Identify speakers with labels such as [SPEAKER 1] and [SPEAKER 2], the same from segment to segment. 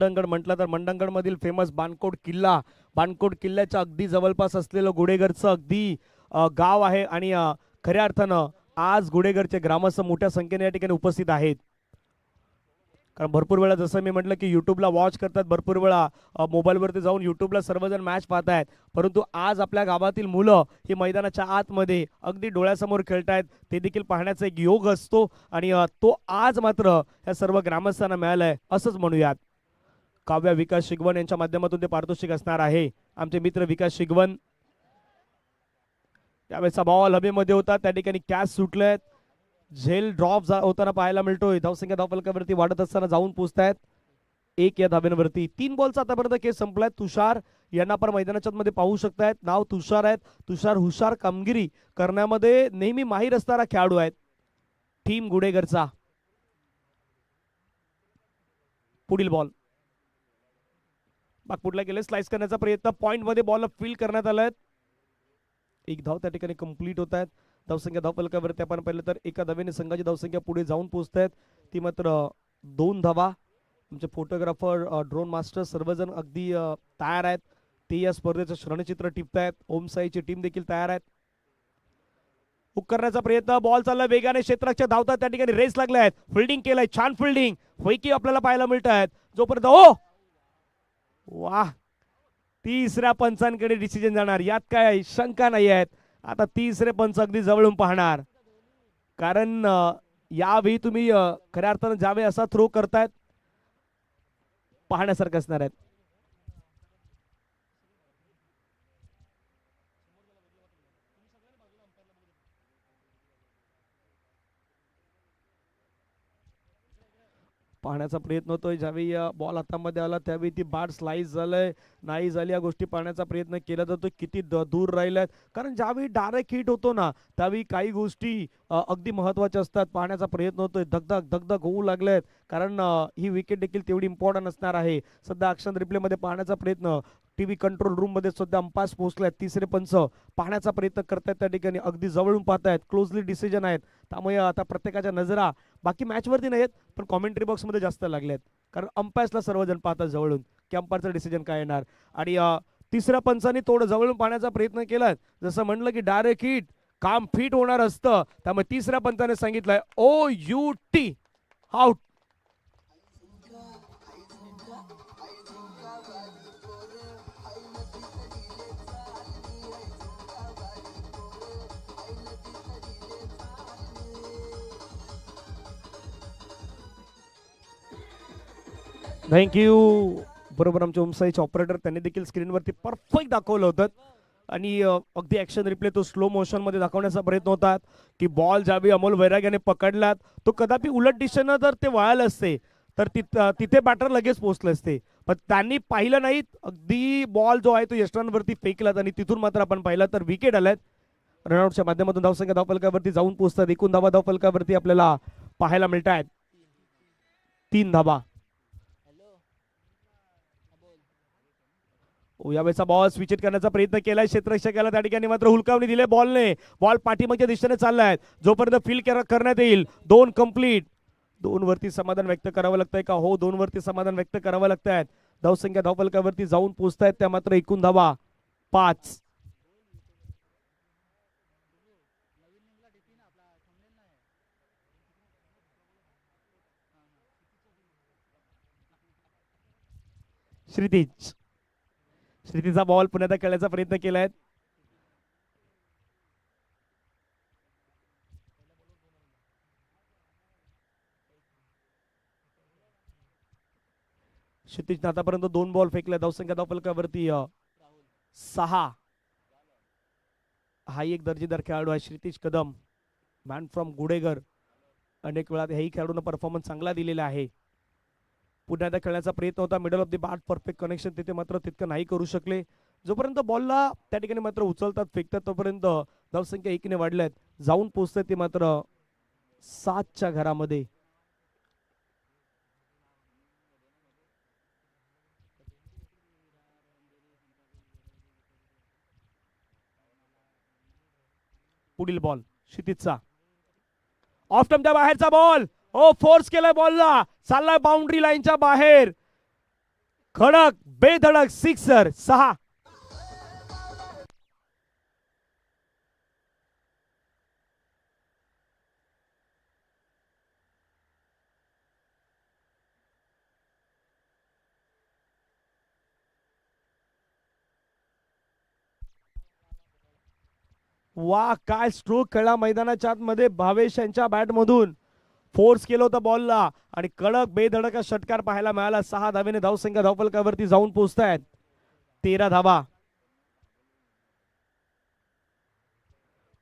[SPEAKER 1] मंडणगड म्हटलं तर मंडणगड मधील फेमस बाणकोट किल्ला, बाणकोट किल्ल्याच्या अगदी जवळपास असलेलं गुडेघरचं अगदी गाव आहे आणि खऱ्या अर्थानं आज गुडेघरचे ग्रामस्थ मोठ्या संख्येने या ठिकाणी उपस्थित आहेत. कारण भरपूर वेळा जसं मी म्हटलं की युट्यूबला वॉच करतात, भरपूर वेळा मोबाईलवरती जाऊन युट्यूबला सर्वजण मॅच पाहतायत, परंतु आज आपल्या गावातील मुलं ही मैदानाच्या आतमध्ये अगदी डोळ्यासमोर खेळतायत, ते देखील पाहण्याचा एक योग असतो आणि तो आज मात्र या सर्व ग्रामस्थांना मिळालाय असंच म्हणूयात. काव्या विकास शिगवण यांच्या माध्यमातून ते पारितोषिक असणार आहे. आमचे मित्र विकास शिगवण, त्यावेळेचा बॉल हवेमध्ये होता, त्या ठिकाणी कॅच सुटलेत, झेल ड्रॉप होताना पाहायला मिळतोय. धावसंख्या धावफलकावरती वाढत असताना जाऊन पोहोचतायत 1 या धाब्यांवरती. 3 बॉलचा आतापर्यंत खेळ संपलाय. तुषार यांना पण मैदानाच्या मध्ये पाहू शकतायत, नाव तुषार आहेत. तुषार हुशार कामगिरी करण्यामध्ये नेहमी माहीर असणारा खेळाडू आहेत टीम गुडेघरचा. पुढील बॉल बागपुटला गेले, स्लाइस करण्याचा प्रयत्न, पॉइंट मध्ये बॉल फील करण्यात आलाय. एक धाव त्या ठिकाणी कंप्लीट होत आहेत. धावसंख्या धावफलकावरती आपण पाहिलं तर एका धावेने संघाची धावसंख्या पुढे जाऊन पोहोचत आहेत, ती मात्र 2 धावा. आमचे फोटोग्राफर, ड्रोन मास्टर सर्वजण अगदी तयार आहेत. ते या स्पर्धेचं श्रणचित्र टिपतायत. ओम साईची टीम देखील तयार आहेत. हुक करण्याचा प्रयत्न, बॉल चालला वेगाने, क्षेत्ररक्षक धावतात, त्या ठिकाणी रेस लागले आहेत, फिल्डिंग केलंय, छान फिल्डिंग पैकी आपल्याला पाहायला मिळत आहेत. जोपर्यंत वाह, तिसऱ्या पंचांकडे डिसिजन जाणार, यात काय शंका नाही आहेत. आता तिसरे पंच अगदी जवळून पाहणार, कारण यावेळी तुम्ही खऱ्या अर्थानं ज्यावेळी असा थ्रो करतायत पाहण्यासारखं असणार आहेत. पाहण्याचा प्रयत्न होतोय, ज्यावेळी बॉल हातामध्ये आला त्यावेळी ती बाद स्लाइस झालंय नाही झाली, या गोष्टी पाहण्याचा प्रयत्न केला जातो, किती दूर राहिल्यात. कारण ज्यावेळी डायरेक्ट हिट होतो ना, त्यावेळी काही गोष्टी अगदी महत्वाच्या असतात. पाहण्याचा प्रयत्न होतोय, धगधग धगधग होऊ लागलेत, कारण ही विकेट देखील तेवढी इम्पॉर्टंट असणार आहे. सध्या ॲक्शन रिप्ले मध्ये पाहण्याचा प्रयत्न, टीव्ही कंट्रोल रूम मध्ये सुद्धा अंपायर्स पोहोचलेत. तिसरे पंच पाहण्याचा प्रयत्न करतायत, त्या ठिकाणी अगदी जवळून पाहतायत, क्लोजली डिसिजन आहेत. त्यामुळे आता प्रत्येकाच्या नजरा बाकी मॅच वरती नाहीत, पण कॉमेंट्री बॉक्स मध्ये जास्त लागलेत, कारण अंपायर्सला सर्वजण पाहतात जवळून की अंपायरचं डिसिजन काय येणार. आणि तिसऱ्या पंचाने थोडं जवळून पाहण्याचा प्रयत्न केला, जसं म्हणलं की डायरेक्ट हिट काम फिट होणार असतं, त्यामुळे तिसऱ्या पंचाने सांगितलंय OUT आउट. थँक्यू. बरोबर, आमचे ओमसाईचे ऑपरेटर त्यांनी देखील स्क्रीनवरती परफेक्ट दाखवलं होतं आणि अगदी ॲक्शन रिप्ले तो स्लो मोशन मध्ये दाखवण्याचा प्रयत्न होता की बॉल ज्यावेळी अमोल वैराग्याने पकडलात, तो कदापि उलट दिशेनं जर ते वळालं असते तर तिथे बॅटर लगेच पोहोचले असते, पण त्यांनी पाहिलं नाही. अगदी बॉल जो आहे तो यष्टांवरती फेकलात आणि तिथून मात्र आपण पाहिलं तर विकेट आल्यात. रनआउटच्या माध्यमातून धावसंख्या धावफलकावरती जाऊन पोहोचतात. एकूण धावा धावफलकावरती आपल्याला पाहायला मिळत आहेत 3 धावा. यावेळेचा बॉल स्विच करण्याचा प्रयत्न केलाय क्षेत्ररक्षकाला, त्या ठिकाणी मात्र हुलकावणी दिले बॉलने. बॉल पाठीमागच्या दिशेने चाललाय, जोपर्यंत फील्ड करण्यात येईल. 2 कंप्लीट. 2 वरती समाधान व्यक्त करावं लागतंय का? हो, 2 वरती समाधान व्यक्त करावं लागतंय. धावसंख्या धावफलकावरती जाऊन पोहोचतायत, त्या मात्र एकूण धावा 5. श्रीतीचा बॉल पुन्हा खेळण्याचा प्रयत्न केलाय. क्षितिज आतापर्यंत 2 बॉल फेकल्या. धावसंख्या धावफलकावरती 6. हा एक दर्जेदार खेळाडू आहे क्षितिज कदम, मॅन फ्रॉम गुडेघर. अनेक वेळा हेही खेळाडूंना परफॉर्मन्स चांगला दिलेला आहे. पुन्हा एकदा खेळण्याचा प्रयत्न होता, middle of the bat perfect connection तिथे मात्र तितकं नाही करू शकले. जोपर्यंत बॉलला त्या ठिकाणी मात्र उचलतात फेकतात तोपर्यंत धावसंख्या 1 ने वाढल्यात. जाऊन पोहोचतात ते मात्र 7च्या घरामध्ये. पुढील बॉल क्षितिजचा, ऑफ स्टंपच्या बाहेरचा बॉल. फोर्स केलाय बॉलला, चाललाय बाउंड्री लाईनच्या बाहेर. खडक बेधडक सिक्सर 6. वा काय स्ट्रोक खेळला मैदानाच्या आतमध्ये भावेश यांच्या बॅट मधून. फोर्स केलं होतं बॉलला आणि कडक बेधडक षटकार पाहायला मिळाला. 6 धावेने धावसंख्या धावफलकावरती जाऊन पोहोचतायत. 13 धावा.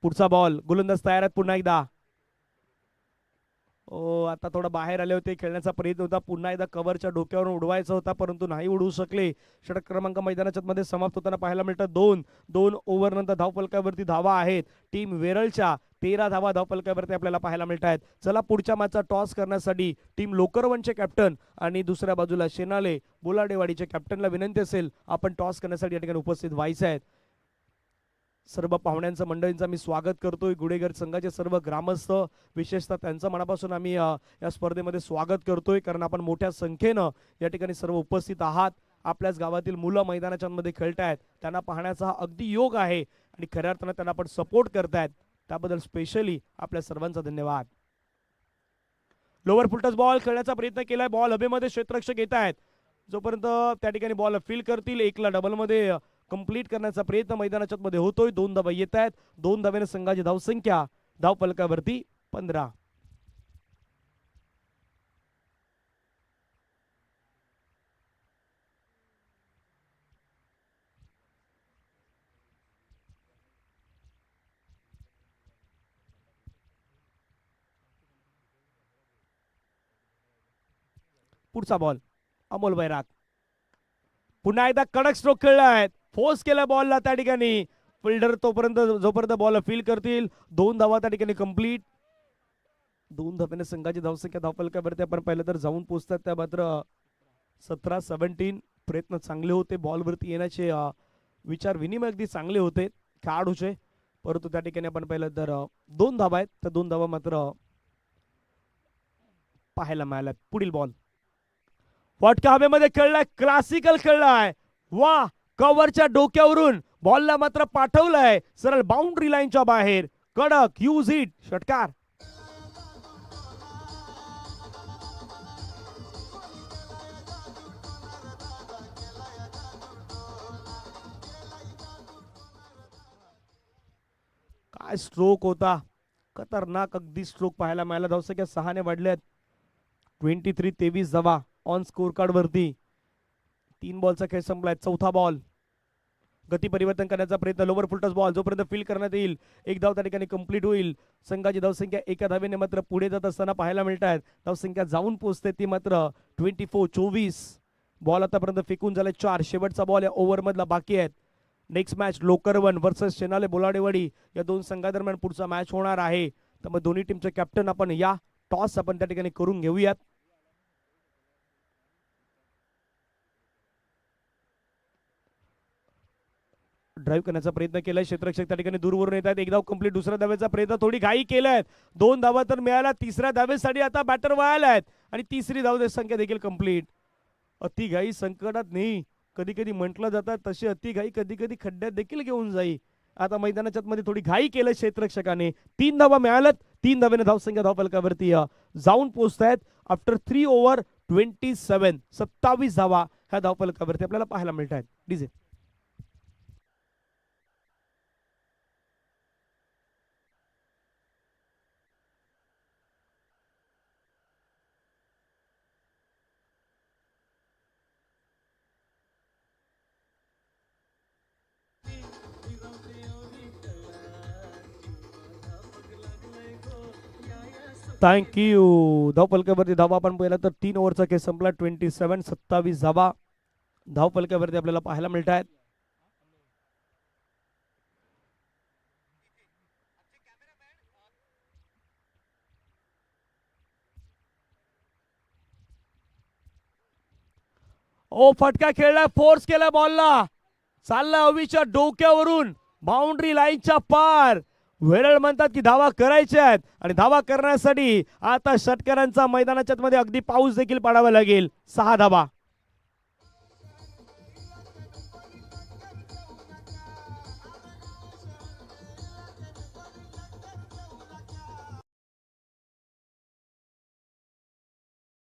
[SPEAKER 1] पुढचा बॉल. गोलंदाज तयार आहेत पुन्हा एकदा. आता थोडं बाहेर आले होते. खेळण्याचा प्रयत्न होता. पुन्हा एकदा कव्हरच्या डोक्यावरून उडवायचा होता परंतु नाही उडवू शकले. षटक क्रमांक मैदानाच्या मध्ये समाप्त होताना पाहायला मिळतं. 2 ओव्हर नंतर धावफलकावरती धावा आहेत टीम वेरळच्या. 13 धावा धावफलकावरती आपल्याला पाहायला मिळत आहेत. चला पुढच्या मॅचचा टॉस करण्यासाठी टीम लोकरवनचे कॅप्टन आणि दुसऱ्या बाजूला शेनाले बोलाडेवाडीचे कॅप्टनला विनंती असेल आपण टॉस करण्यासाठी या ठिकाणी उपस्थित व्हायचे आहेत. सर्व पाहुण्यांचं मंडळींचं मी स्वागत करतोय. गुडेगर संघाचे सर्व ग्रामस्थ विशेषतः त्यांचं मनापासून आम्ही या स्पर्धेमध्ये स्वागत करतोय कारण आपण मोठ्या संख्येनं या ठिकाणी सर्व उपस्थित आहात. आपल्याच गावातील मुलं मैदानाच्या मध्ये खेळतायत. त्यांना पाहण्याचा हा अगदी योग आहे आणि खऱ्या अर्थानं त्यांना आपण सपोर्ट करतायत त्याबद्दल स्पेशली आपल्या सर्वांचा धन्यवाद. लोअर फुलटस बॉल खेळण्याचा प्रयत्न केलाय. बॉल हवेमध्ये क्षेत्ररक्षक येत आहेत. जोपर्यंत त्या ठिकाणी बॉल फील करतील 1ला डबल मध्ये कंप्लीट करण्याचा प्रयत्न मैदानाच्या मध्ये होतोय. 2 धावा येत आहेत. 2 धावेने संघाची धावसंख्या धावफलकावरती 15. पुढचा बॉल. अमोल बैराग पुन्हा एकदा कडक स्ट्रोक खेळला आहेत. फोर्स केला बॉलला त्या ठिकाणी. फिल्डर जोपर्यंत बॉल फील करतील 2 धावा त्या ठिकाणी कंप्लीट. 2 धाव्याने संघाची धावसंख्या धावफलकावरती आपण पाहिलं तर जाऊन पोहोचतात. त्या मात्र 17-17 प्रयत्न चांगले होते. बॉलवरती येण्याचे विचार विनिमय अगदी चांगले होते खेळाडूचे परंतु त्या ठिकाणी आपण पाहिलं तर 2 धावा आहेत. त्या 2 धावा मात्र पाहायला मिळाल्या. पुढील बॉल. फटका हवेमध्ये खेळलाय. क्लासिकल खेळलाय. वा कव्हरच्या डोक्यावरून बॉलला मात्र पाठवलंय सरळ बाउंड्री लाईनच्या बाहेर. कडक यूज इट षटकार. काय स्ट्रोक होता. खतरनाक अगदी स्ट्रोक पाहायला मिळाला. धावसंख्या 6ने वाढल्यात. 23 धावा ऑन स्कोर कार्ड वरती. 3 बॉलचा खेळ संपलाय. चौथा बॉल. गती परिवर्तन करण्याचा प्रयत्न. लोअर फुलटस बॉल जोपर्यंत फील करण्यात येईल 1 धाव त्या ठिकाणी कंप्लीट होईल. संघाची धावसंख्या 1 धावेने मात्र पुढे जात असताना पाहायला मिळत आहेत. धावसंख्या जाऊन पोहोचते ती मात्र 24. बॉल आतापर्यंत फेकून झाले 4. शेवटचा बॉल या ओव्हर मधला बाकी आहेत. नेक्स्ट मॅच लोकरवन वर्सेस शेनाले बोलाडेवाडी या 2 संघादरम्यान पुढचा मॅच होणार आहे. त्यामुळे दोन्ही टीमचे कॅप्टन आपण या टॉस आपण त्या ठिकाणी करून घेऊयात. ड्राईव्ह करण्याचा प्रयत्न केलाय. क्षेत्ररक्षक त्या ठिकाणी दूरवरून येत आहेत. 1 धाव कंप्लीट. दुसऱ्या धावेचा प्रयत्न थोडी घाई केलाय. 2 धावा तर मिळाल्या. 3ऱ्या धावेसाठी आता बॅटर वळाला आहेत आणि 3री धाव संख्या देखील कंप्लीट. अति घाई संकटात नाही कधी कधी म्हटलं जातं तशी अति घाई कधी कधी खड्ड्यात देखील घेऊन जाई. आता मैदानाच्या मध्ये थोडी घाई केलं क्षेत्ररक्षकाने. 3 धावा मिळाल्यात. 3 धावेने धावसंख्या धावफलकावरती जाऊन पोहोचतायत. आफ्टर 3 ओव्हर 27 धावा ह्या धावफलकावरती आपल्याला पाहायला मिळत आहेत. डीजे. थँक्यू. धावफलकावरती धावा आपण पहिला तर 3 ओव्हरचा खेळ संपला. 27 धावा धावफलकावरती आपल्याला पाहायला मिळत आहेत. फटका खेळलाय. फोर्स केला बॉलला. चालला अवीच्या डोक्यावरून बाउंड्री लाईनच्या पार. वेरळ म्हणतात की धावा करायच्या आहेत आणि धावा करण्यासाठी आता षटकारांचा मैदानाच्या मध्ये अगदी पाऊस देखील पाडावा लागेल. 6 धावा.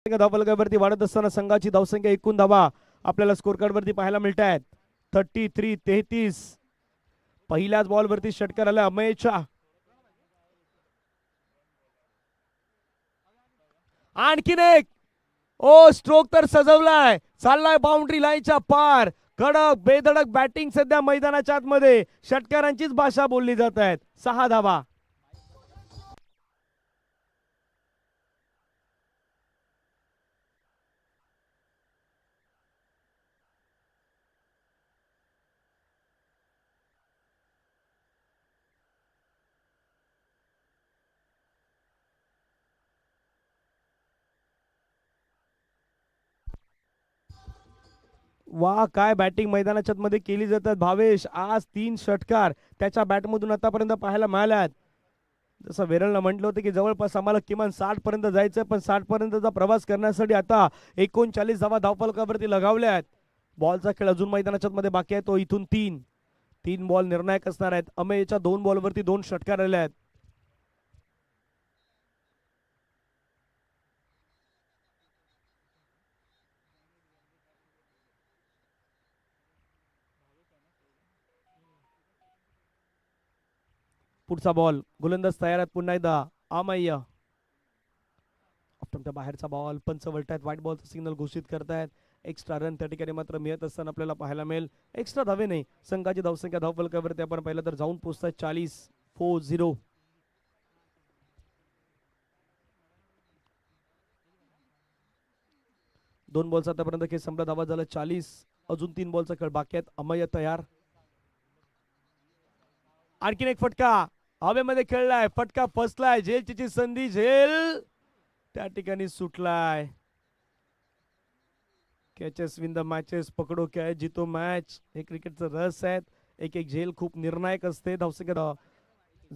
[SPEAKER 1] धावफलकावरती वाढत असताना संघाची धावसंख्या एकूण धावा आपल्याला स्कोर कार्ड वरती पाहायला मिळत आहेत 33-33. पहिल्याच बॉल वरती षटकार आला अमेयच्या. आणखीन एक स्ट्रोक तर सजवलाय, चाललाय बाउंड्री लाईनच्या पार. कडक बेधडक बॅटिंग सध्या मैदानाच्या आतमध्ये षटकारांचीच भाषा बोलली जात आहेत. 6 धावा. वा, काय बॅटिंग मैदानाच्या मध्ये केली जातात भावेश. आज 3 षटकार त्याच्या बॅटमधून आतापर्यंत पाहायला मिळाल्यात. जसं वेरलनं म्हटलं होतं की जवळपास आम्हाला किमान 60 पर्यंत जायचं, पण 60 पर्यंतचा प्रवास करण्यासाठी आता 39 धावा धावफलकावरती लगावल्या आहेत. बॉलचा खेळ अजून मैदानाच्या मध्ये बाकी आहे. तो इथून 3 बॉल निर्णायक असणार आहेत. अमेयच्या 2 बॉलवरती 2 षटकार आले आहेत. पुढचा बॉल, गोलंदाज तयार आहेत पुन्हा एकदा अमेय. बाहेरचा बॉल, पंच वळतायत, व्हाईट बॉलचा सिग्नल घोषित करतायत. एक्स्ट्रा रन त्या ठिकाणी मात्र मिळत असताना आपल्याला पाहायला मिळेल. एक्स्ट्रा धावे नाही, संघाची धावसंख्या धावफलकावरती आपण पाहिलं तर जाऊन पोहोचतायत 40-40. 2 बॉलचा आतापर्यंत खेळ संपला, धावा झाला 40. अजून 3 बॉलचा खेळ बाकी आहेत. अमेय तयार. आणखीन एक फटका हवेमध्ये खेळलाय, फटका फसलाय. झेलची संधी, झेल त्या ठिकाणी सुटलाय. कॅचेस विन द मॅचेस, पकडो कॅच जितो मॅच, हे क्रिकेटचं रस आहेत. एक एक झेल खूप निर्णायक असते. धावसंख्या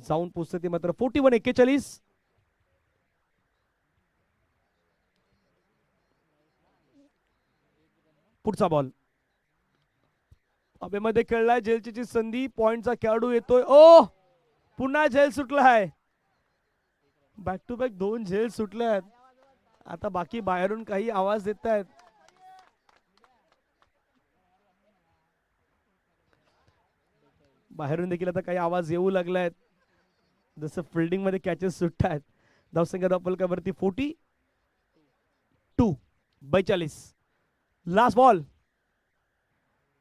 [SPEAKER 1] जाऊन पोचते ती मात्र 41-41. पुढचा बॉल हवेमध्ये खेळलाय, झेलची संधी, पॉइंटचा खेळाडू येतोय. पुन्हा झेल सुटलाय. बॅक टू बॅक 2 झेल सुटल्यात. आता बाकी बाहेरून काही आवाज देत आहेत. बाहेरून देखील आता काही आवाज येऊ लागलायत, जसं फिल्डिंग मध्ये कॅचेस सुटतात. धावसंख्या धावफलकावरती 42. लास्ट बॉल,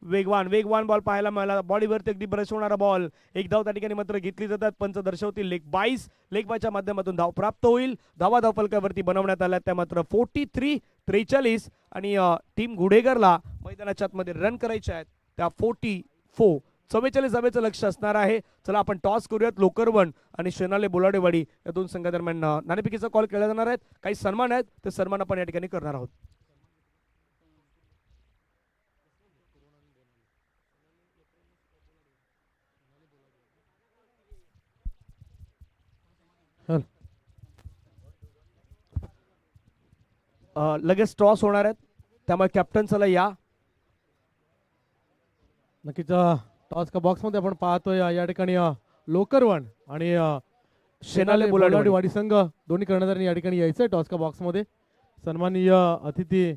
[SPEAKER 1] वेगवान बॉल पाहायला मिळाला. बॉडीवरती अगदी ब्रश होणारा बॉल. एक धाव त्या ठिकाणी मात्र घेतली जातात. पंच दर्शवतील लेग 22. लेग बायच्या माध्यमातून धाव प्राप्त होईल. धावा धावफलकावरती बनवण्यात आल्या त्या मात्र 43-43. आणि टीम गुढेगरला मैदानाच्या आतमध्ये रन करायचे आहेत त्या 44 धावेचं लक्ष असणार आहे. चला आपण टॉस करूयात. लोकरवन आणि शेनाले बोलाडेवाडी या 2 संघादरम्यान नाणेफेकीचा कॉल केला जाणार आहेत. काही सन्मान आहेत, ते सन्मान आपण या ठिकाणी करणार आहोत. लगेच टॉस होणार आहेत, त्यामुळे कॅप्टन चला या.
[SPEAKER 2] नक्कीच टॉस का बॉक्स मध्ये आपण पाहतोय या ठिकाणी लोकरवन आणि शेनाले बोलाडेवाडी संघ दोन्ही कर्णधारांनी या ठिकाणी यायचंय टॉस का बॉक्स मध्ये. सन्माननीय अतिथी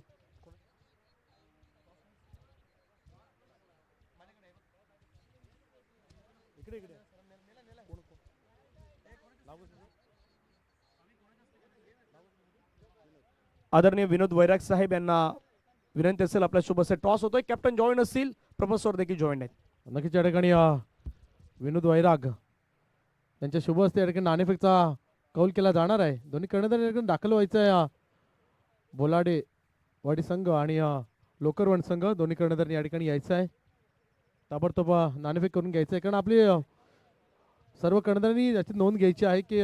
[SPEAKER 1] आदरणीय विनोद वैराग साहेब यांना विनंती असेल आपल्या शुभ असे टॉस होतोय. कॅप्टन जॉईन असतील, प्रोफेसर देखील जॉईन आहेत.
[SPEAKER 2] नक्कीच या ठिकाणी विनोद वैराग त्यांच्या शुभ हस्ते या ठिकाणी नाणेफेकचा कौल केला जाणार आहे. दोन्ही कर्णधार या ठिकाणी दाखल व्हायचं आहे. बोलाडेवाडी संघ आणि लोकरवन संघ दोन्ही कर्णधार या ठिकाणी यायचं आहे. ताबडतोब नाणेफेक करून घ्यायचं आहे, कारण आपली सर्व कर्णधारांनी याची नोंद घ्यायची आहे की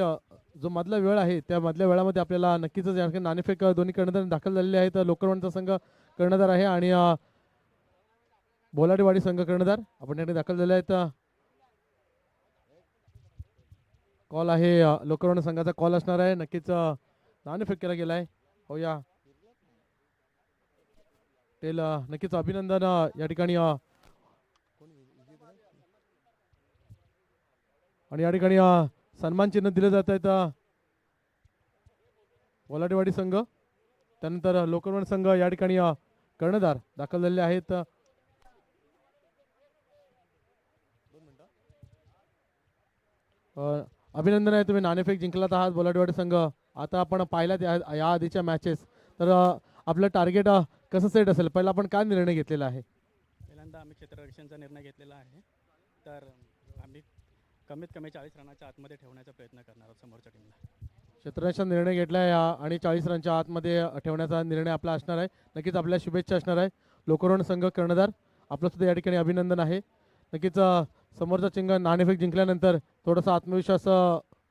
[SPEAKER 2] जो मधला वेळ आहे त्या मधल्या वेळामध्ये आपल्याला नक्कीच या ठिकाणी नाणेफेक दोन्ही कर्णधार दाखल झालेले आहेत. लोकरवनचा संघ कर्णधार आहे आणि बोलाडेवाडी संघ कर्णधार आपण या ठिकाणी दाखल झाले आहेत. कॉल आहे लोकरवन संघाचा कॉल असणार आहे. नक्कीच नाणेफेक केला गेला आहे. होया टेल नक्कीच अभिनंदन या ठिकाणी. आणि या ठिकाणी सन्मान चिन्ह दिले जात आहेत बोलाडेवाडी संघ त्यानंतर लोकरवन संघ या ठिकाणी कर्णधार दाखल झालेले आहेत. अभिनंदन आहे, तुम्ही नाणेफेक जिंकलात आहात बोलाडवाडी संघ. आता आपण पाहिलात या आधीच्या मॅचेस, तर आपलं टार्गेट कसं सेट असेल, पहिला आपण काय निर्णय घेतलेला आहे?
[SPEAKER 3] पहिल्यांदा आम्ही क्षेत्ररक्षणाचा निर्णय घेतलेला आहे. तर आम्ही कमीत कमी 40 रनाच्या आतमध्ये ठेवण्याचा प्रयत्न करणार आहोत समोरच्या टीमला.
[SPEAKER 2] क्षेत्ररक्षण निर्णय घेतला आहे आणि 40 रनच्या आतमध्ये ठेवण्याचा निर्णय आपला असणार आहे. नक्कीच आपल्या शुभेच्छा असणार आहे. लोकरवन संघ कर्णधार आपलं सुद्धा या ठिकाणी अभिनंदन आहे. नक्कीच समोरचा चिंग नाणेफेक जिंकल्यानंतर थोडासा आत्मविश्वास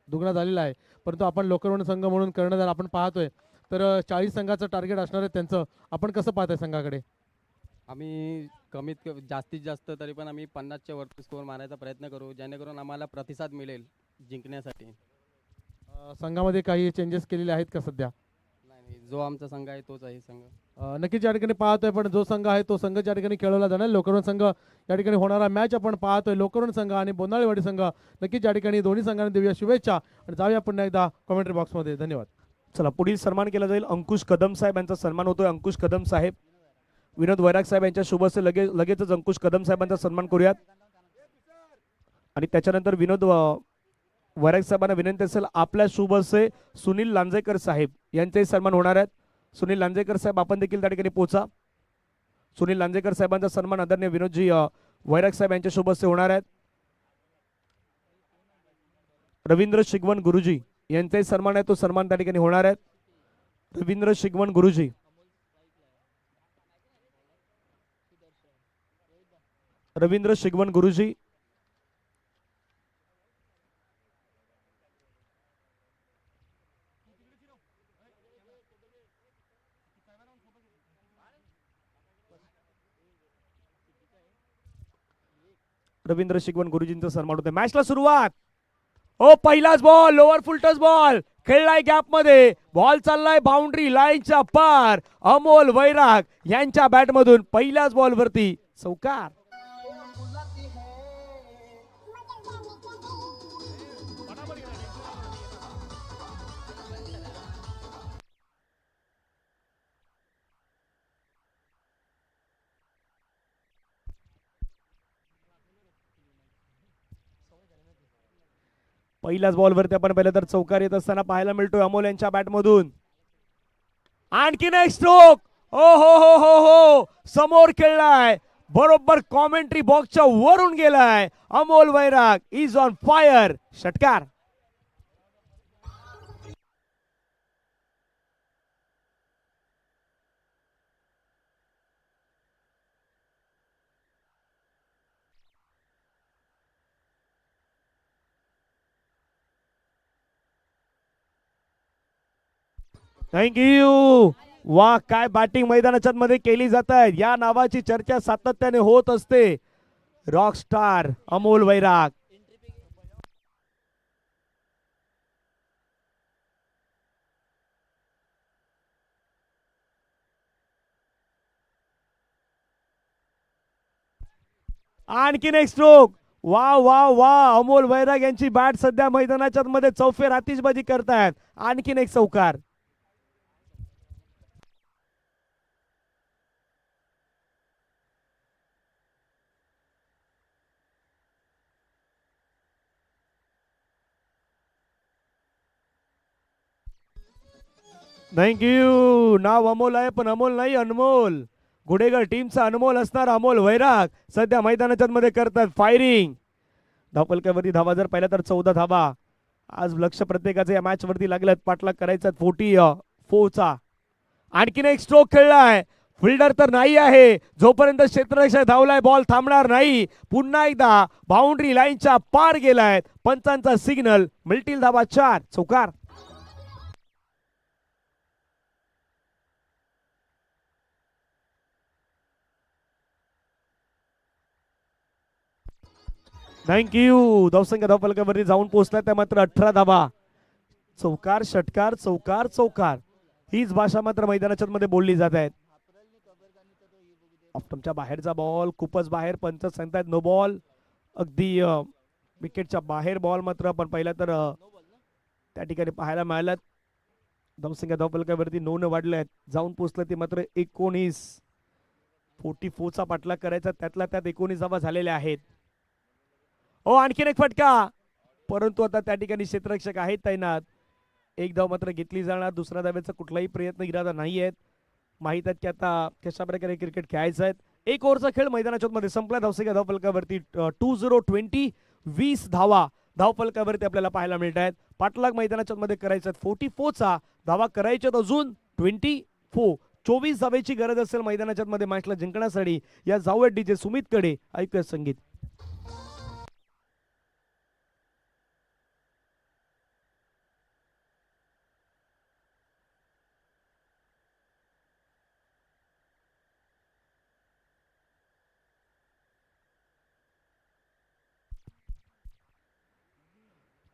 [SPEAKER 2] दुगणा झालेला आहे. परंतु आपण लोकरवन संघ म्हणून कर्णधार आपण पाहतोय, तर 40 संघाचं टार्गेट असणार आहे त्यांचं. आपण कसं पाहताय संघाकडे?
[SPEAKER 4] आम्ही जास्तीत जास्त तरी पण आम्ही 50च्या वरती स्कोअर मारायचा प्रयत्न करू, जेणेकरून आम्हाला प्रतिसाद मिळेल जिंकण्यासाठी.
[SPEAKER 2] संघामध्ये काही चेंजेस केलेले आहेत का सध्या?
[SPEAKER 4] नाही, जो आमचा संघ आहे तोच आहे संघ.
[SPEAKER 2] नक्कीच या ठिकाणी पाहतोय, पण जो संघ आहे तो संघ या ठिकाणी खेळवला जाणार. लोकरवन संघ या ठिकाणी होणारा मॅच आपण पाहतोय. लोकरवन संघ आणि बोनाळेवाडी संघ, नक्कीच या ठिकाणी दोन्ही संघांना देऊया शुभेच्छा आणि जाऊया पुन्हा एकदा कमेंट्री बॉक्समध्ये. धन्यवाद.
[SPEAKER 1] चला, पुढील सन्मान केला जाईल. अंकुश कदम साहेब यांचा सन्मान होतोय. अंकुश कदम साहेब, विनोद वैराग साहेब यांच्या शुभ हस्ते लगेचच अंकुश कदम साहेबांचा सन्मान करूयात. आणि त्याच्यानंतर विनोद वैराग साहेबांना विनंती असेल, आपल्या शुभ हस्ते सुनील लांजेकर साहेब यांचे सन्मान होणार आहेत. सुनील लांजेकर साहेब, आपण देखील त्या ठिकाणी पोहोचा. सुनील लांजेकर साहेबांचा सन्मान आदरणीय विनोदजी वैराग साहेब यांच्या शुभ हस्ते होणार आहेत. रवींद्र शिगवण गुरुजी यांचाही सन्मान आहे, तो सन्मान त्या ठिकाणी होणार आहेत. रवींद्र शिगवण गुरुजी, रवींद्र शिगवण गुरुजी, रवींद्र शिगवण गुरुजींचा सन्मान होतोय. मॅचला सुरुवात. ओ, पहिलाच बॉल, लोअर फुल टच बॉल खेळलाय गॅप मध्ये. बॉल चाललाय बाउंड्री लाईनच्या पार. अमोल वैराग यांच्या बॅट मधून पहिल्याच बॉल वरती चौकार. पहिल्याच बॉलवरती आपण पहिलं तर चौकार येत असताना पाहायला मिळतोय अमोल यांच्या बॅटमधून. आणखीन एक स्ट्रोक. ओ हो हो हो हो, समोर खेळलाय, बरोबर कॉमेंट्री बॉक्सच्या वरून गेलाय. Amol Vairag is on fire. षटकार. थँक्यू. वा, काय बॅटिंग मैदानाच्या मध्ये केली जात आहे. या नावाची चर्चा सातत्याने होत असते. रॉक स्टार अमोल वैराग. आणखीन एक स्ट्रोक. वा वा वा, अमोल वैराग यांची बॅट सध्या मैदानाच्या मध्ये चौफेर आतिषबाजी करतायत. आणखीन एक चौकार. थँक्यू. नाव अमोल आहे पण अमोल नाही, अनमोल. गुडेगर टीमचा अनमोल असणार अमोल वैराग सध्या मैदानाच्या मध्ये करतात फायरिंग. धावपलकावरती धावा जर पाहिला तर 14 धावा. आज लक्ष प्रत्येकाचं या मॅच वरती लागलं. पाठलाग करायचा 44 चा. आणखीन एक स्ट्रोक खेळलाय. फिल्डर तर नाही आहे. जोपर्यंत क्षेत्ररक्षक धावलाय, बॉल थांबणार नाही. पुन्हा एकदा बाउंड्री लाईनच्या पार गेलाय. पंचांचा सिग्नल. मिळतील धावा 4. चौकार. थँक्यू. धावसंख्या धावफलकावरती जाऊन पोहोचला त्या मात्र 18 धावा. चौकार, षटकार, चौकार, चौकार हीच भाषा मात्र मैदानाच्या मध्ये बोलली जात आहेत. ऑफ्टमच्या बाहेरचा बॉल, खूपच बाहेर. पंच सांगतायत नो बॉल. अगदी विकेटच्या बाहेर बॉल मात्र आपण पहिला तर त्या ठिकाणी पाहायला मिळाला. धावसंख्या धावफलकावरती 9 वाढले आहेत. जाऊन पोहोचलं ते मात्र 19. 44चा पाठलाग करायचा, त्यातल्या त्यात 19 धावा झालेल्या आहेत. आणखीन एक फटका, परंतु आता त्या ठिकाणी क्षेत्ररक्षक आहेत तैनात. एक धाव मात्र घेतली जाणार. दुसऱ्या धावेचा कुठलाही प्रयत्न इरादा नाही आहेत. माहित आहेत की आता कशा प्रकारे क्रिकेट खेळायचं आहे. एक ओव्हरचा खेळ मैदानाच्या मध्ये संपला. धावसंख्या धावफलकावरती 20-20 20 धावा धावफलकावरती आपल्याला पाहायला मिळत आहेत. पाठलाग मैदानाच्या मध्ये करायचा 44चा, धावा करायच्यात अजून 24. 24 धावेची गरज असेल मैदानाच्या मध्ये मॅचला जिंकण्यासाठी. या जाऊयात डीजे सुमितकडे, ऐकूया संगीत.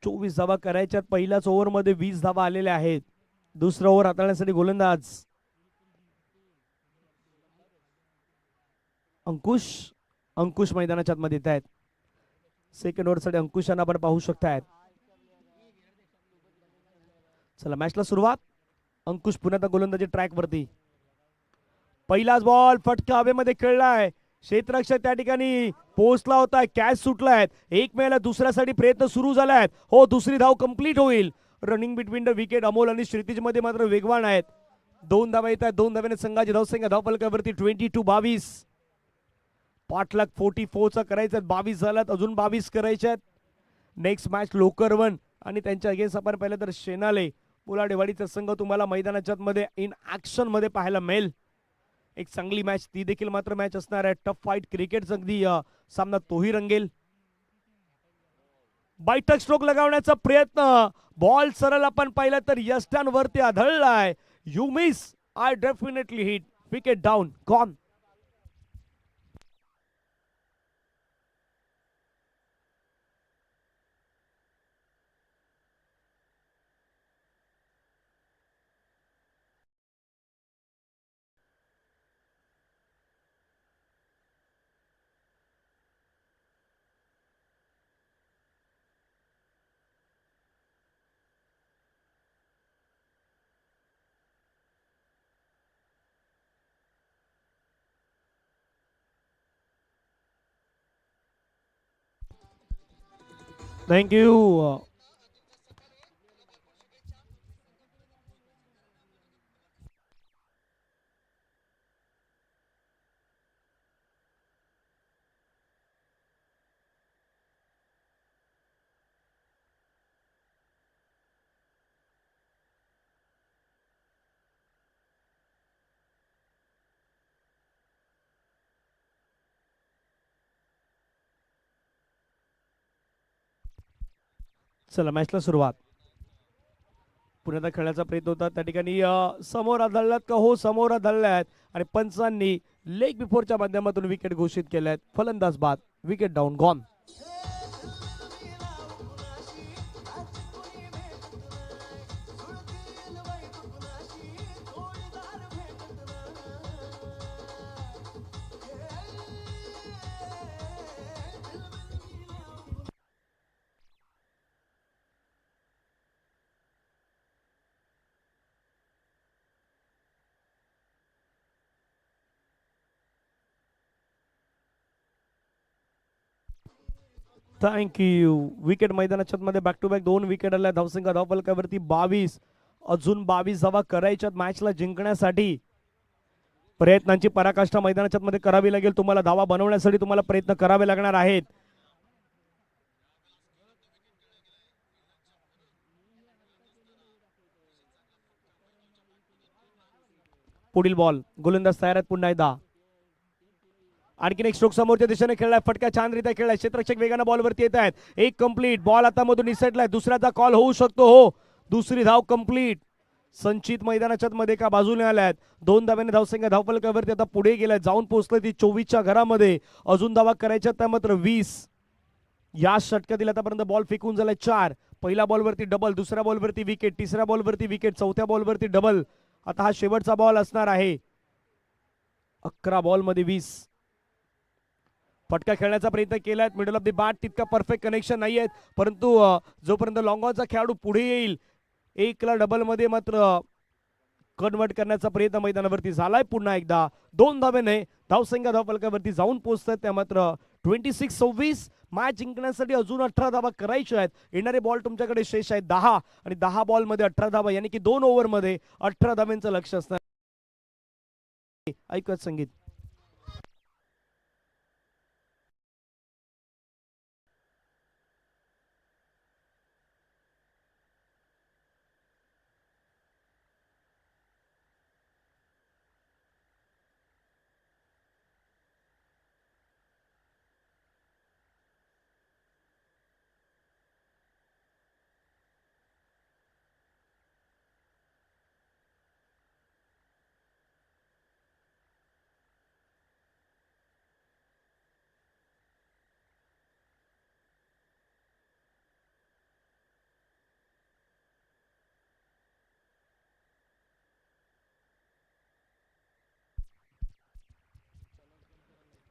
[SPEAKER 1] चोवीस धावा करायच्यात. पहिल्याच ओव्हर मध्ये 20 धावा आलेल्या आहेत. दुसरा ओव्हर हाताळण्यासाठी गोलंदाज अंकुश मैदानाच्या मध्ये येत आहेत. सेकंड ओव्हर साठी अंकुशांना आपण पाहू शकतायत. चला मॅचला सुरुवात. अंकुश पुन्हा गोलंदाजी ट्रॅक वरती. पहिलाच बॉल फटका हवेमध्ये खेळलाय. क्षेत्ररक्षक त्या ठिकाणी पोहोचला होता. कॅच सुटलाय. एक मेला दुसऱ्यासाठी प्रयत्न सुरू झालाय. हो, दुसरी धाव कंप्लीट होईल. Running between the wicket Amol आणि क्षितिज मध्ये मात्र वेगवान आहेत. 2 धावा येत आहेत. 2 धाव्याने संघाची धावसंख्या धावफलकावरती 22-22. पाठलाग 44चा करायचा. 22 झाल्यात, अजून 22 करायच्यात. नेक्स्ट मॅच लोकरवन आणि त्यांच्या अगेन्स्ट आपण पाहिलं तर शेनाले मुलाडेवाडीचा संघ तुम्हाला मैदानाच्या मध्ये इन ऍक्शन मध्ये पाहायला मिळेल. एक चांगली मॅच, ती देखील मात्र मॅच असणार आहे. टफ फाईट क्रिकेट अगदी सामना तोही रंगेल. बैठक स्ट्रोक लगावण्याचा प्रयत्न. बॉल सरळ आपण पाहिलं तर यष्टांवरती आढळलाय. You miss, I definitely hit. Wicket down, gone. Thank you. चला मॅचला सुरुवात. पुन्हा खेळण्याचा प्रयत्न होता. त्या ठिकाणी समोर आढळल्यात का? हो, समोर आढळल्यात आणि पंचांनी लेग बिफोरच्या माध्यमातून विकेट घोषित केल्यात. फलंदाज बाद. Wicket down, gone. Thank you. Wicket मैदानाच्या मध्ये बॅक टू बॅक 2 विकेट आल्या. धावसंख्या धावफलकावरती 22. अजून 22 धावा करायच्यात मॅचला जिंकण्यासाठी. प्रयत्नांची पराकाष्ठा मैदानाच्या मध्ये करावी लागेल. तुम्हाला धावा बनवण्यासाठी तुम्हाला प्रयत्न करावे लागणार आहेत. पुढील बॉल. गोलंदाज तयार आहेत पुन्हा एकदा. आणखीन एक स्ट्रोक समोरच्या दिशेने खेळलाय. फटका छानरित्या खेळलाय. क्षेत्ररक्षक वेगाने बॉलवरती येत आहेत. एक कंप्लीट बॉल आता मधून निसटलाय. दुसऱ्याचा कॉल होऊ शकतो. हो, दुसरी धाव कंप्लीट. संचित मैदानाच्या मध्ये एका बाजूने आल्यात. 2 धाव्याने धावसंख्या धावफलकावरती आता पुढे गेलाय. जाऊन पोहोचलं ती 24च्या घरामध्ये. अजून धावा करायच्या त्या मात्र 20. या षटकातील आतापर्यंत बॉल फेकून झालाय 4. पहिल्या बॉलवरती डबल, दुसऱ्या बॉलवरती विकेट, तिसऱ्या बॉलवरती विकेट, चौथ्या बॉलवरती डबल. आता हा शेवटचा बॉल असणार आहे. 11 बॉल मध्ये 20. फटका खेळण्याचा प्रयत्न केलाय. मिडल ऑफ द बॅट तितका परफेक्ट कनेक्शन नाहीये, परंतु जोपर्यंत लॉंग ऑनचा खेळाडू पुढे येईल 1 ला डबल मध्ये मात्र कन्वर्ट करण्याचा प्रयत्न मैदानावरती झालाय पुन्हा एकदा 2 धावेने धावसंख्या धावफलकावरती जाऊन पोहोचतात त्या मात्र 26-26 मॅच जिंकण्यासाठी अजून 18 धावा करायच्या आहेत. येणारे बॉल तुमच्याकडे शेष आहेत 10 आणि 10 बॉल मध्ये 18 धावा यानी की 2 ओव्हर मध्ये 18 धाव्यांचं लक्ष असणार. ऐकत संगीत.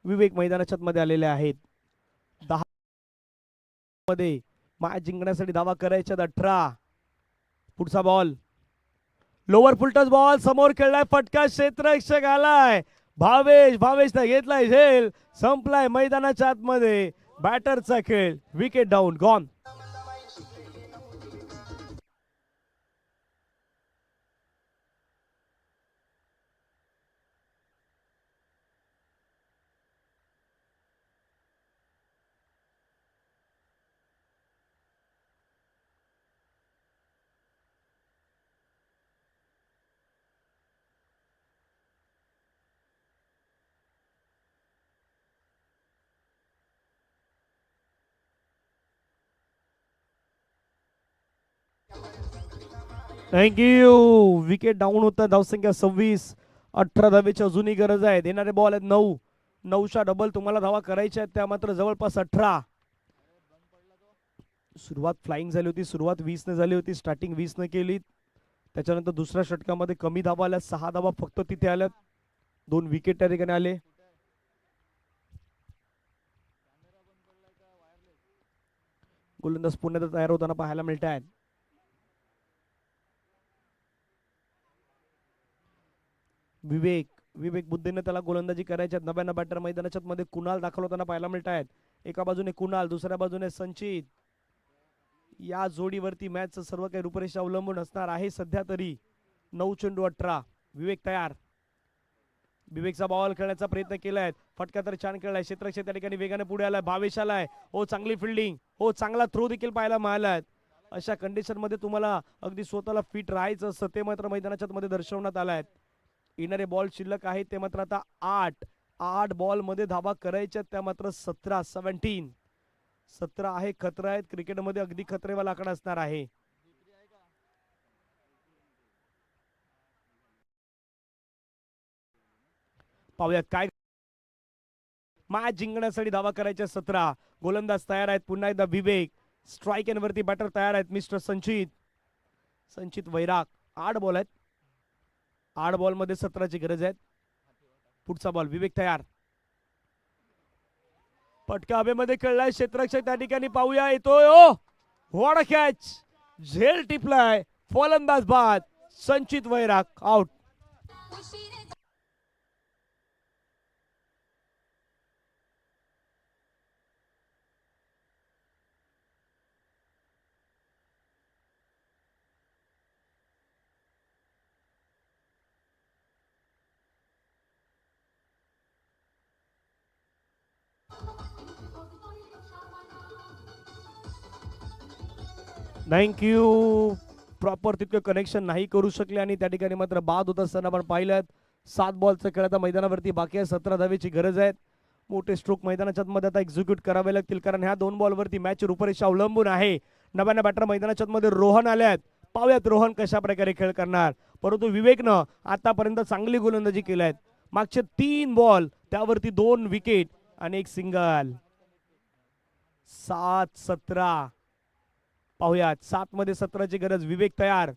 [SPEAKER 1] विवेक मैदानाच्या मध्ये आलेले आहेत. 10 मध्ये मॅच जिंकण्यासाठी धावा करायच्या 18. पुढचा बॉल लोअर फुलटस बॉल समोर खेळलाय फटका क्षेत्ररक्षक आलाय. भावेश घेतलाय झेल संपलाय मैदानाच्या आतमध्ये बॅटरचा खेळ. Wicket down gone. Thank you. Wicket down होतं. धावसंख्या 26. 18 धावेची अजूनही गरज आहे. देणारे बॉल आहेत 9. 9च्या डबल तुम्हाला धावा करायच्या आहेत त्या मात्र जवळपास 18. सुरुवात फ्लाइंग झाली होती. सुरुवात 20 ने झाली होती. स्टार्टिंग 20 ने केली. त्याच्यानंतर दुसऱ्या षटकामध्ये कमी धावा आल्या. 6 धावा फक्त तिथे आल्यात. 2 विकेट त्या ठिकाणी आले. गोलंदाज पुन्हा तयार होताना पाहायला मिळत आहेत. विवेक बुद्धीने त्याला गोलंदाजी करायच्या. नव्यानं बॅटर मैदानाच्या मध्ये कुणाल दाखल होताना पाहायला मिळत आहेत. एका बाजूने कुणाल दुसऱ्या बाजूने संचित. या जोडीवरती मॅच सर्व काही रूपरेषा अवलंबून असणार आहे सध्या तरी. 9 चेंडू 18. विवेक तयार. विवेकचा बॉल खेळण्याचा प्रयत्न केलाय. फटका तर छान खेळलाय. क्षेत्ररक्षक त्या ठिकाणी वेगाने पुढे आलाय. भावेश आलाय. हो चांगली फिल्डिंग. हो चांगला थ्रो देखील पाहायला मिळालाय. अशा कंडिशन मध्ये तुम्हाला अगदी स्वतःला फिट राहायचं असतं ते मात्र मैदानाच्या मध्ये दर्शवण्यात आलाय. येणारे बॉल शिल्लक आहेत ते मात्र आता 8 बॉल मध्ये धावा करायच्या त्या मात्र 17 आहे. खतरा आहेत क्रिकेटमध्ये. अगदी खतरेवाला आकडा असणार आहे. पाहूयात काय. मॅच जिंकण्यासाठी धावा करायच्या 17. गोलंदाज तयार आहेत. पुन्हा एकदा विवेक. स्ट्राईक एंड वरती बॅटर तयार आहेत मिस्टर संचित वैराग. 8 बॉल आहेत. 8 बॉल मध्ये 17ची गरज आहे. पुढचा बॉल विवेक तयार. फटका हवेमध्ये खेळलाय. क्षेत्ररक्षक त्या ठिकाणी पाहूया येतोय. ओ व्हॉट अ कॅच. झेल टिपलाय. फलंदाज बाद. संचित वैराग आउट. थँक्यू. प्रॉपर तितकं कनेक्शन नाही करू शकले आणि त्या ठिकाणी मात्र बाद होत असताना आपण पाहिलं. 7 बॉलचं खेळ आता मैदानावरती बाकी आहे. 17 धावेची गरज आहे. मोठे स्ट्रोक मैदानाच्या मध्ये आता एक्झिक्यूट करावे लागतील कारण ह्या 2 बॉलवरती मॅच रूपरेषा अवलंबून आहे. नव्यानं बॅटर मैदानाच्या मध्ये रोहन आल्यात. पाहूयात रोहन कशा प्रकारे खेळ करणार. परंतु विवेकनं आतापर्यंत चांगली गोलंदाजी केल्यात. मागचे 3 बॉल त्यावरती 2 विकेट आणि 1 सिंगल. 7-17. पाहूयात 7 मध्ये 17ची गरज. विवेक तयार.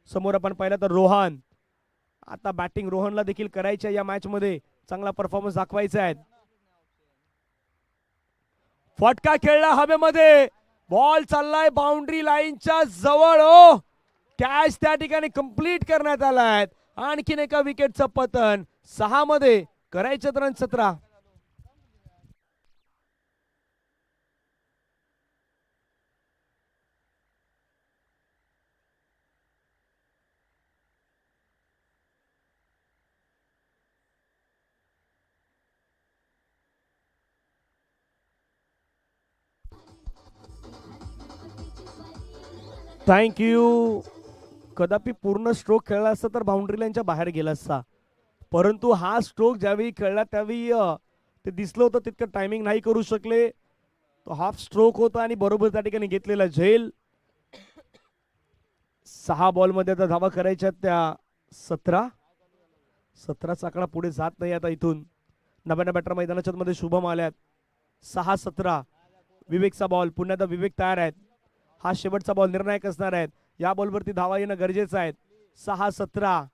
[SPEAKER 1] समोर आपण पाहिलं तर रोहन. आता बॅटिंग रोहनला देखील करायची आहे. या मॅच मध्ये चांगला परफॉर्मन्स दाखवायचा आहे. फटका खेळला हवेमध्ये. बॉल चाललाय बाउंड्री लाईनच्या जवळ. ओ कॅच त्या ठिकाणी कंप्लीट करण्यात आलाय. आणखीन एका विकेटचं पतन. 6 मध्ये करायचे रन 17. थँक्यू. कदापि पूर्ण स्ट्रोक खेळला असता तर बाउंड्री लाईनच्या बाहेर गेला असता, परंतु हा स्ट्रोक ज्यावेळी खेळला त्यावेळी ते दिसलं होतं तितकं टायमिंग नाही करू शकले. तो हाफ स्ट्रोक होता आणि बरोबर त्या ठिकाणी घेतलेला झेल. 6 बॉलमध्ये आता धावा करायच्या त्या 17. 17 आकडा पुढे जात नाही आता इथून. नव्याण्णव बॅटर मैदानाच्या मध्ये शुभम आल्यात. 6-17. विवेकचा बॉल. पुन्हा एकदा विवेक तयार आहेत. हा शेवटचा बॉल निर्णायक असणार आहेत. या बॉलवरती धावा येणं गरजेचं आहे. 6-17.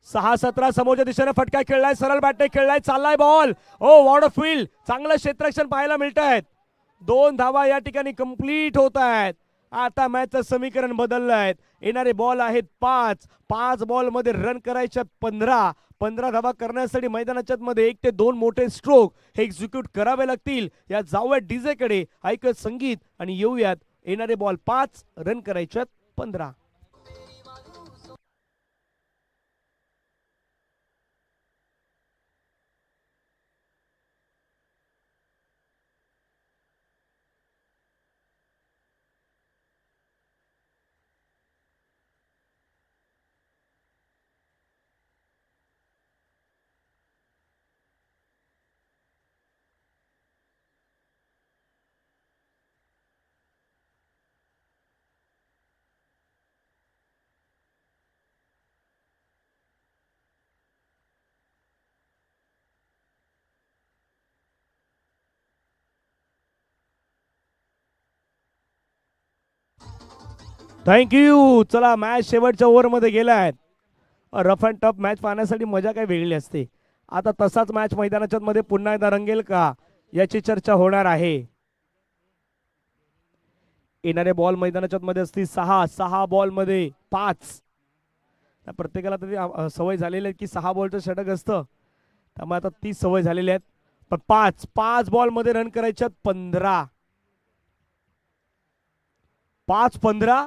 [SPEAKER 1] 6-17. समोरच्या दिशेने फटका खेळलाय, सरळ बॅटने खेळलाय, चाललाय बॉल. ओ वॉर्ड ऑफ फील्ड. चांगलं क्षेत्ररक्षण पाहायला मिळत आहेत. 2 धावा या ठिकाणी कंप्लीट होत आहेत. आता मॅचचं समीकरण बदललं आहे. येणारे बॉल आहेत 5 बॉल मध्ये रन करायच्यात 15 धावा करण्यासाठी मैदानाच्या मध्ये 1 ते 2 मोठे स्ट्रोक हे एक्झिक्यूट करावे लागतील. या जाऊयात डीजे कडे, ऐकत संगीत आणि येऊयात. येणारे बॉल 5, रन करायच्यात 15. थँक्यू. चला मॅच शेवटच्या ओव्हरमध्ये गेलाय. रफ अँड टफ मॅच पाहण्यासाठी मजा काही वेगळी असते. आता तसाच मॅच मैदानाच्या मध्ये पुन्हा एकदा रंगेल का याची चर्चा होणार आहे. येणारे बॉल मैदानाच्या मध्ये असतील 6 बॉल मध्ये 5. प्रत्येकाला तरी सवय झालेली आहे की 6 बॉलचं षटक असतं, त्यामुळे आता ती सवय झालेली आहेत. पण 5 बॉल मध्ये रन करायच्यात 15. 5-15.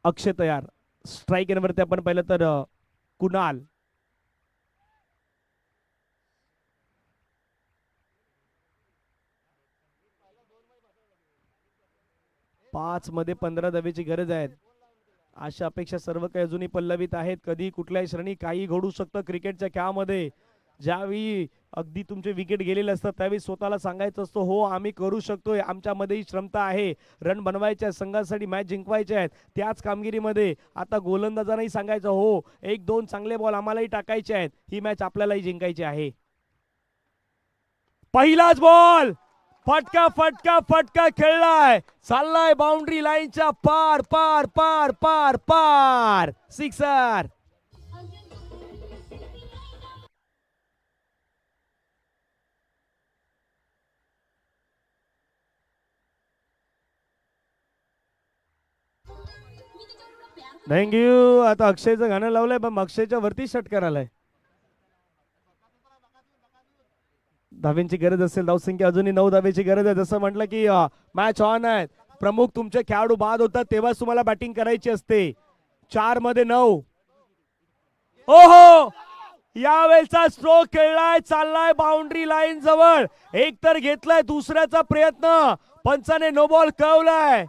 [SPEAKER 1] अक्षय तयार. स्ट्राईक एनवरती आपण पाहिलं तर कुणाल. पाच मध्ये 15 धावेची गरज आहे. अशा अपेक्षा सर्व काही अजूनही पल्लवित आहेत. कधी कुठल्याही श्रेणी काही घडू शकतं क्रिकेटच्या खेळामध्ये. ज्यावेळी अगदी तुमचे विकेट गेलेले असतात त्यावेळी स्वतःला सांगायचं असतं हो आम्ही करू शकतोय, आमच्यामध्येही क्षमता आहे, रन बनवायचे आहेत, संघासाठी मॅच जिंकवायचे आहेत. त्याच कामगिरीमध्ये आता गोलंदाजांनाही सांगायचं हो 1-2 चांगले बॉल आम्हालाही टाकायचे आहेत, ही मॅच आपल्यालाही जिंकायची आहे. पहिलाच बॉल फटका फटका फटका खेळलाय, चाललाय बाउंड्री लाईनच्या पार पार पार पार पार, सिक्सर. थँक्यू. आता अक्षयचं गाणं लावलंय पण अक्षयच्या वरती षटकार आलाय. धाव्यांची गरज असेल, धावसंख्या अजूनही 9 धावेची गरज आहे. जसं म्हटलं की मॅच ऑन आहे, प्रमुख तुमचे खेळाडू बाद होतात तेव्हाच तुम्हाला बॅटिंग करायची असते. 4 मध्ये 9. ओहो यावेळेचा स्ट्रोक खेळलाय, चाललाय बाउंड्री लाईन जवळ, एक तर घेतलाय, दुसऱ्याचा प्रयत्न, पंचाने नो बॉल कळवलाय.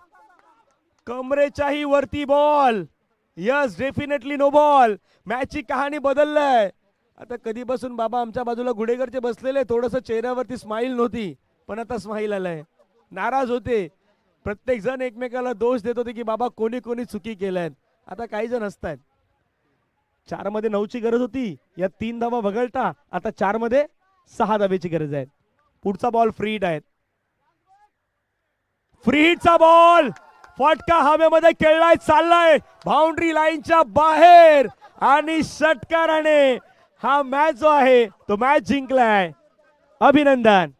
[SPEAKER 1] कमरेच्याही वरती ball, yes definitely no ball. मॅचची कहाणी बदललाय. आता कधीपासून बाबा आमच्या बाजूला गुडेकरचे बसलेले, थोडस चेहऱ्यावरती स्माइल नव्हती पण आता स्माइल आलाय. नाराज होते, प्रत्येक जण एकमेकाला दोष देत होते की बाबा कोणी कोणी चुकी केल्यात. आता काही जण असतात. 4 मध्ये 9 ची गरज होती, या 3 धावा वगळता आता 4 मध्ये 6 धावेची गरज आहे. पुढचा बॉल फ्री हिट आहे. फ्री हिटचा बॉल फटका हवेमध्ये खेळलाय, चाललाय बाउंड्री लाईनच्या बाहेर. आणि षटकाराने हा मॅच जो आहे तो मॅच जिंकलाय. अभिनंदन.